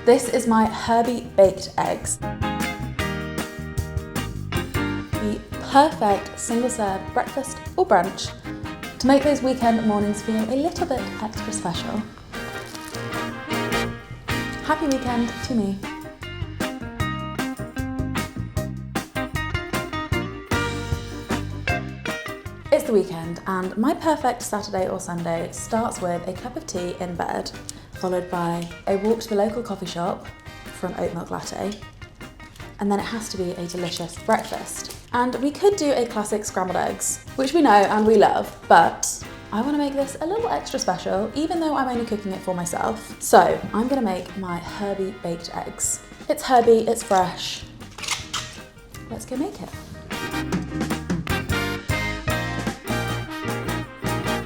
This is my Herby Baked Eggs. The perfect single serve breakfast or brunch to make those weekend mornings feel a little bit extra special. Happy weekend to me. It's the weekend and my perfect Saturday or Sunday starts with a cup of tea in bed, followed by a walk to the local coffee shop for an oat milk latte, and then it has to be a delicious breakfast. And we could do a classic scrambled eggs, which we know and we love, but I want to make this a little extra special, even though I'm only cooking it for myself. So I'm going to make my Herby Baked Eggs. It's herby, it's fresh. Let's go make it.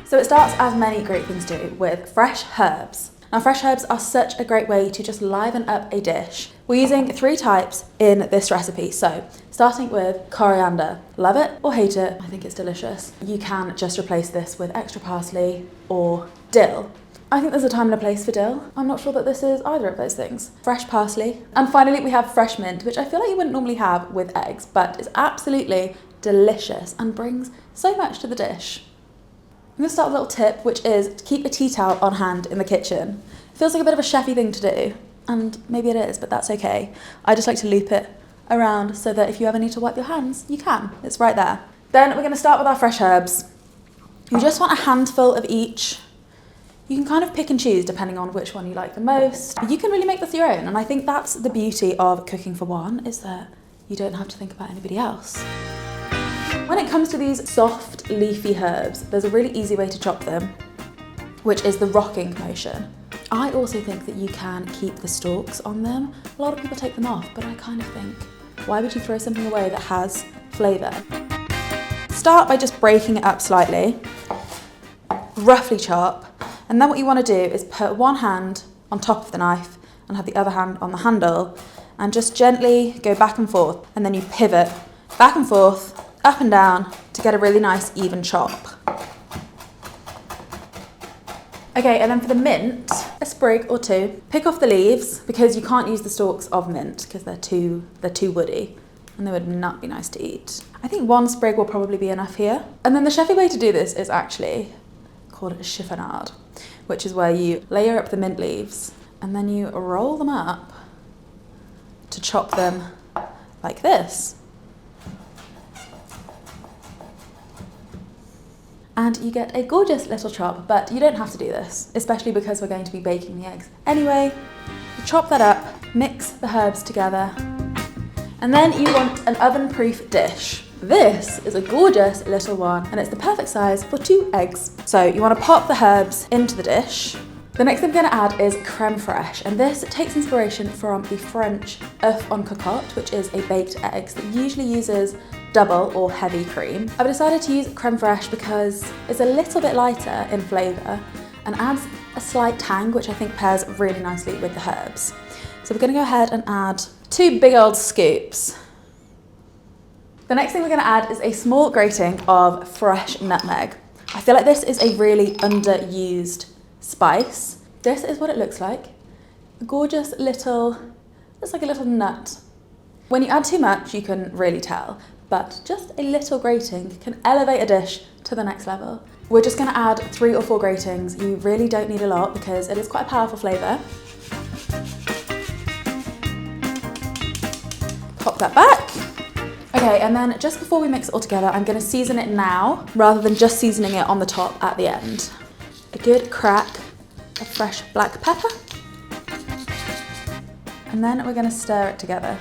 So it starts, as many great things do, with fresh herbs. Now fresh herbs are such a great way to just liven up a dish. We're using 3 types in this recipe. So starting with coriander. Love it or hate it, I think it's delicious. You can just replace this with extra parsley or dill. I think there's a time and a place for dill. I'm not sure that this is either of those things. Fresh parsley. And finally we have fresh mint, which I feel like you wouldn't normally have with eggs, but it's absolutely delicious and brings so much to the dish. I'm going to start with a little tip, which is to keep a tea towel on hand in the kitchen. It feels like a bit of a chefy thing to do, and maybe it is, but that's okay. I just like to loop it around so that if you ever need to wipe your hands, you can. It's right there. Then we're going to start with our fresh herbs. You just want a handful of each. You can kind of pick and choose depending on which one you like the most. You can really make this your own, and I think that's the beauty of cooking for one, is that you don't have to think about anybody else. When it comes to these soft, leafy herbs, there's a really easy way to chop them, which is the rocking motion. I also think that you can keep the stalks on them. A lot of people take them off, but I kind of think, why would you throw something away that has flavour? Start by just breaking it up slightly, roughly chop, and then what you want to do is put one hand on top of the knife and have the other hand on the handle, and just gently go back and forth, and then you pivot back and forth, up and down, to get a really nice even chop. Okay, and then for the mint, a sprig or 2. Pick off the leaves, because you can't use the stalks of mint because they're too woody and they would not be nice to eat. I think 1 sprig will probably be enough here. And then the chefy way to do this is actually called a chiffonade, which is where you layer up the mint leaves and then you roll them up to chop them like this. And you get a gorgeous little chop, but you don't have to do this, especially because we're going to be baking the eggs anyway. You chop that up, mix the herbs together, and then you want an oven-proof dish. This is a gorgeous little one, and it's the perfect size for 2 eggs. So you want to pop the herbs into the dish. The next thing I'm going to add is creme fraiche, and this takes inspiration from the French œuf en cocotte, which is a baked eggs that usually uses double or heavy cream. I've decided to use creme fraiche because it's a little bit lighter in flavour and adds a slight tang, which I think pairs really nicely with the herbs. So we're going to go ahead and add 2 big old scoops. The next thing we're going to add is a small grating of fresh nutmeg. I feel like this is a really underused spice. This is what it looks like. A gorgeous little, looks like a little nut. When you add too much, you can really tell, but just a little grating can elevate a dish to the next level. We're just going to add 3 or 4 gratings. You really don't need a lot because it is quite a powerful flavour. Pop that back. Okay, and then just before we mix it all together, I'm going to season it now rather than just seasoning it on the top at the end. A good crack of fresh black pepper. And then we're going to stir it together.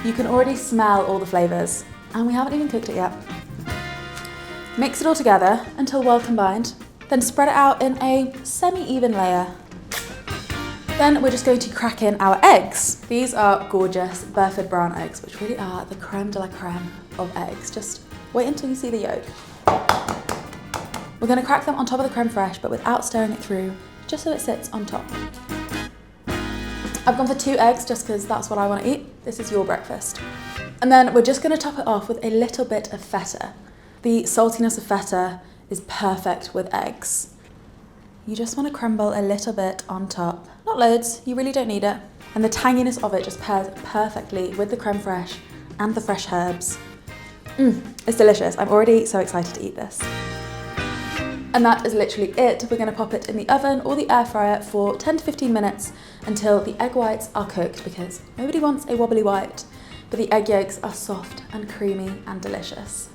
You can already smell all the flavours, and we haven't even cooked it yet. Mix it all together until well combined, then spread it out in a semi-even layer. Then we're just going to crack in our eggs. These are gorgeous Burford brown eggs, which really are the creme de la creme of eggs. Just wait until you see the yolk. We're going to crack them on top of the creme fraiche, but without stirring it through, just so it sits on top. I've gone for 2 eggs just because that's what I want to eat. This is your breakfast. And then we're just going to top it off with a little bit of feta. The saltiness of feta is perfect with eggs. you just want to crumble a little bit on top. Not loads, you really don't need it. And the tanginess of it just pairs perfectly with the creme fraiche and the fresh herbs. It's delicious. I'm already so excited to eat this. And that is literally it. We're going to pop it in the oven or the air fryer for 10 to 15 minutes until the egg whites are cooked, because nobody wants a wobbly white, but the egg yolks are soft and creamy and delicious.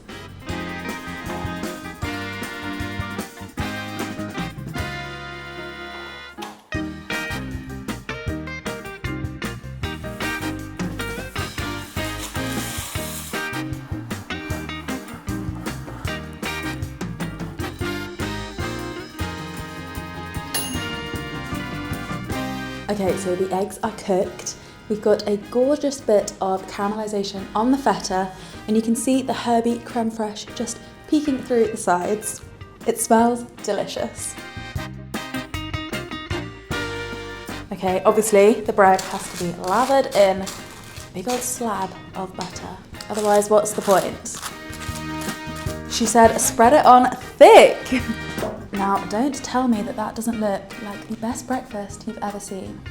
Okay, so the eggs are cooked. We've got a gorgeous bit of caramelisation on the feta, and you can see the herby creme fraiche just peeking through the sides. It smells delicious. Okay, obviously the bread has to be lathered in a big old slab of butter. Otherwise, what's the point? She said spread it on thick. Now, don't tell me that that doesn't look like the best breakfast you've ever seen.